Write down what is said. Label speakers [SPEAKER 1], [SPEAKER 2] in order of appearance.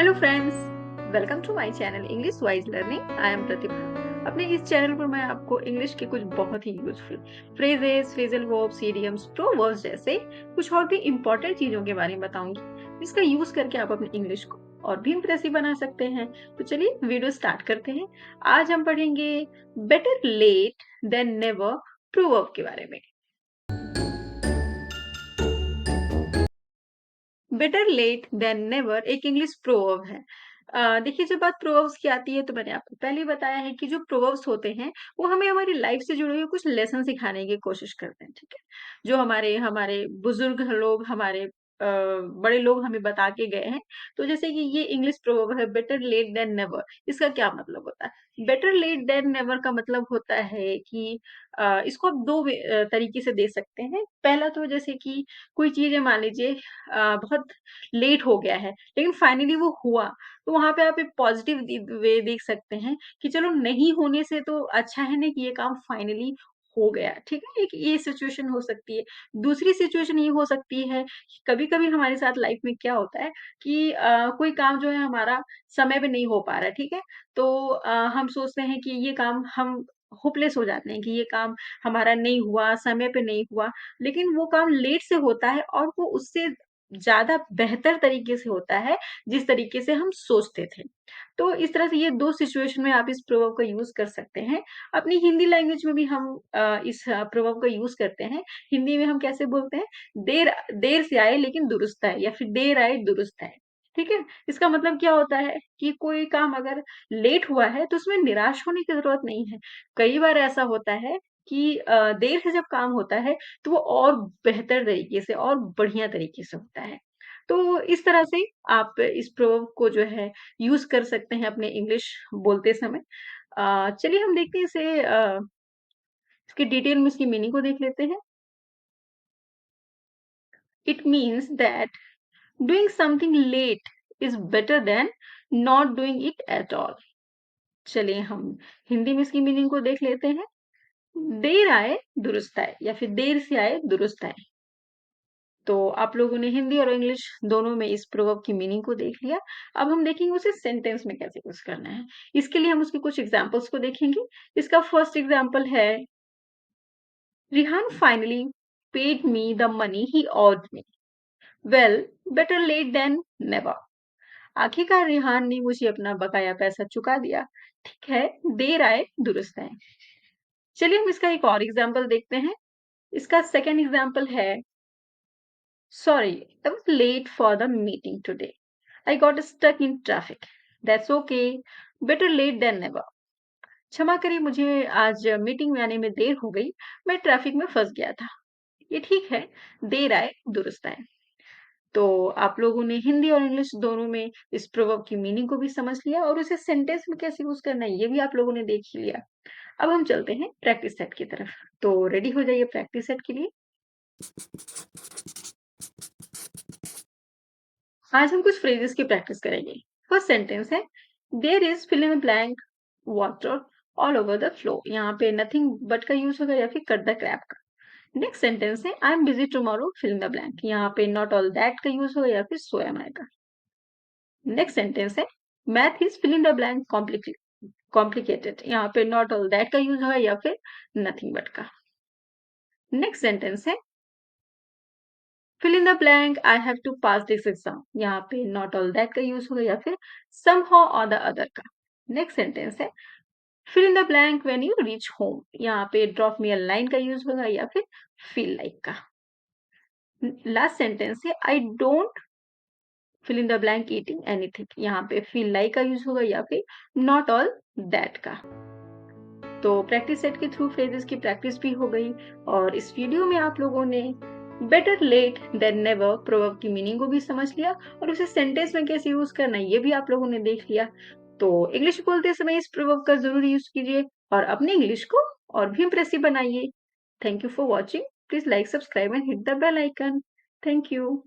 [SPEAKER 1] Hello friends, welcome to my channel English wise learning. I am Pratibha. अपने इस channel पर मैं आपको इंग्लिश के कुछ बहुत ही useful phrases, phrasal verbs, idioms, proverbs जैसे कुछ और भी इम्पोर्टेंट चीजों के बारे में बताऊंगी, जिसका यूज करके आप अपनी इंग्लिश को और भी इम्प्रेसिव बना सकते हैं। तो चलिए वीडियो स्टार्ट करते हैं। आज हम पढ़ेंगे better late than never proverb के बारे में। बेटर लेट देन नेवर एक इंग्लिश प्रोवर्ब है। देखिए, जब बात प्रोवर्ब्स की आती है तो मैंने आपको पहले ही बताया है कि जो प्रोवर्ब्स होते हैं वो हमें हमारी लाइफ से जुड़े हुए कुछ लेसन सिखाने की कोशिश करते हैं, ठीक है। जो हमारे हमारे बुजुर्ग लोग, हमारे बड़े लोग हमें बता के गए हैं। तो जैसे कि ये इंग्लिश प्रोवर्ब है, बेटर लेट देन नेवर। इसका क्या मतलब होता है? बेटर लेट देन नेवर का मतलब होता है कि इसको आप दो तरीके से दे सकते हैं। पहला तो जैसे कि कोई चीज है, मान लीजिए बहुत लेट हो गया है, लेकिन फाइनली वो हुआ, तो वहाँ पे आप एक पॉजिटिव वे देख सकते हैं कि चलो नहीं होने से तो अच्छा है ना कि ये काम फाइनली हो गया, ठीक है। एक ये सिचुएशन हो सकती है। दूसरी सिचुएशन ये हो सकती है, कभी-कभी हमारे साथ लाइफ में क्या होता है कि कोई काम जो है हमारा समय पे नहीं हो पा रहा है, ठीक है। तो हम सोचते हैं कि ये काम हम होपलेस हो जाते हैं कि ये काम हमारा नहीं हुआ, समय पे नहीं हुआ, लेकिन वो काम लेट से होता है और वो उससे ज़्यादा बेहतर तरीके से होता है, जिस तरीके से हम सोचते थे। तो इस तरह से ये 2 सिचुएशन में आप इस प्रोवर्ब का यूज़ कर सकते हैं। अपनी हिंदी लैंग्वेज में भी हम इस प्रोवर्ब का यूज़ करते हैं। हिंदी में हम कैसे बोलते हैं? देर देर से आए लेकिन दुरुस्त आए, या फिर देर आए दुरुस्त आए, ठीक है? इसका मतलब क्या होता है कि कोई काम अगर लेट हुआ है तो उसमें निराश होने की ज़रूरत नहीं है। कई बार ऐसा होता है कि देर से जब काम होता है तो वो और बेहतर तरीके से और बढ़िया तरीके से होता है। तो इस तरह से आप इस प्रोवर्ब को जो है यूज़ कर सकते हैं अपने इंग्लिश बोलते समय। चलिए हम देखते हैं इसे, इसकी डिटेल में इसकी मीनिंग को देख लेते हैं। It means that doing something let is better than not doing it at all. चलिए हम हिंदी में इसकी मीनिंग को देख लेते हैं। देर आए दुरुस्त आए, या फिर देर से आए दुरुस्त आए। तो आप लोगों ने हिंदी और इंग्लिश दोनों में इस प्रोवर्ब की मीनिंग को देख लिया। अब हम देखेंगे उसे सेंटेंस में कैसे यूज़ करना है। इसके लिए हम उसके कुछ एग्ज़ाम्पल्स को देखेंगे। इसका फर्स्ट एग्ज़ाम्पल है, Rihan finally paid me the money he owed me. Well, better late than never. आखिरकार रिहान ने मुझे अपना बकाया पैसा चुका दिया। ठीक है, देर आए दुरुस्त आए। चलिए हम इसका एक और एग्ज़ाम्पल देखते हैं। इसका सेकंड एग्ज़ाम्पल है, sorry, I was late for the meeting today. I got stuck in traffic. That's okay. Better late than never. क्षमा करिए, मुझे आज मीटिंग में आने में देर हो गई। मैं ट्रैफिक में फंस गया था। ये ठीक है, देर आए दुरुस्त आए। तो आप लोगों ने हिंदी और इंग्लिश दोनों में इस प्रोवर्ब की मीनिंग को भी समझ लिया और उसे सेंटेंस में कैसे यूज करना है ये भी आप लोगों ने देख ही लिया। अब हम चलते हैं प्रैक्टिस सेट की तरफ। तो रेडी हो जाइए प्रैक्टिस सेट के लिए। आज हम कुछ फ्रेजेस की प्रैक्टिस करेंगे। फर्स्ट सेंटेंस है, there is fill in blank water all over the floor. यहाँ पे नथिंग बट का यूज होगा या फिर कट द क्रैप का। नेक्स्ट सेंटेंस है, I am busy tomorrow fill in the blank. यहाँ पे नॉट ऑल दैट का यूज होगा या फिर सो एम आई का। नेक्स्ट सेंटेंस है, math is fill in the blank complicated. यहाँ पे नॉट ऑल दैट का यूज होगा या फिर नथिंग बट का। नेक्स्ट सेंटेंस है, fill in the blank I have to pass this exam. यहाँ पे नॉट ऑल दैट का यूज होगा या फिर समहाउ और द अदर का। नेक्स्ट सेंटेंस है, fill in the blank when you reach home. यहाँ पे ड्रॉप मी अ लाइन का यूज होगा या फिर फील लाइक का। लास्ट सेंटेंस है, I don't fill in the blank eating anything. यहाँ पे फील लाइक का यूज होगा या फिर नॉट ऑल दैट का। तो प्रैक्टिस सेट के थ्रू फ्रेजेस की प्रैक्टिस भी हो गई और इस वीडियो में आप लोगों ने better late than never proverb की मीनिंग को भी समझ लिया और उसे सेंटेंस में कैसे यूज करना है ये भी आप लोगों ने देख लिया। तो इंग्लिश बोलते समय इस प्रोवर्ब का जरूर यूज कीजिए और अपने इंग्लिश को और भी इम्प्रेसिव बनाइए। Thank you for watching. Please like, subscribe and hit the bell icon. Thank you.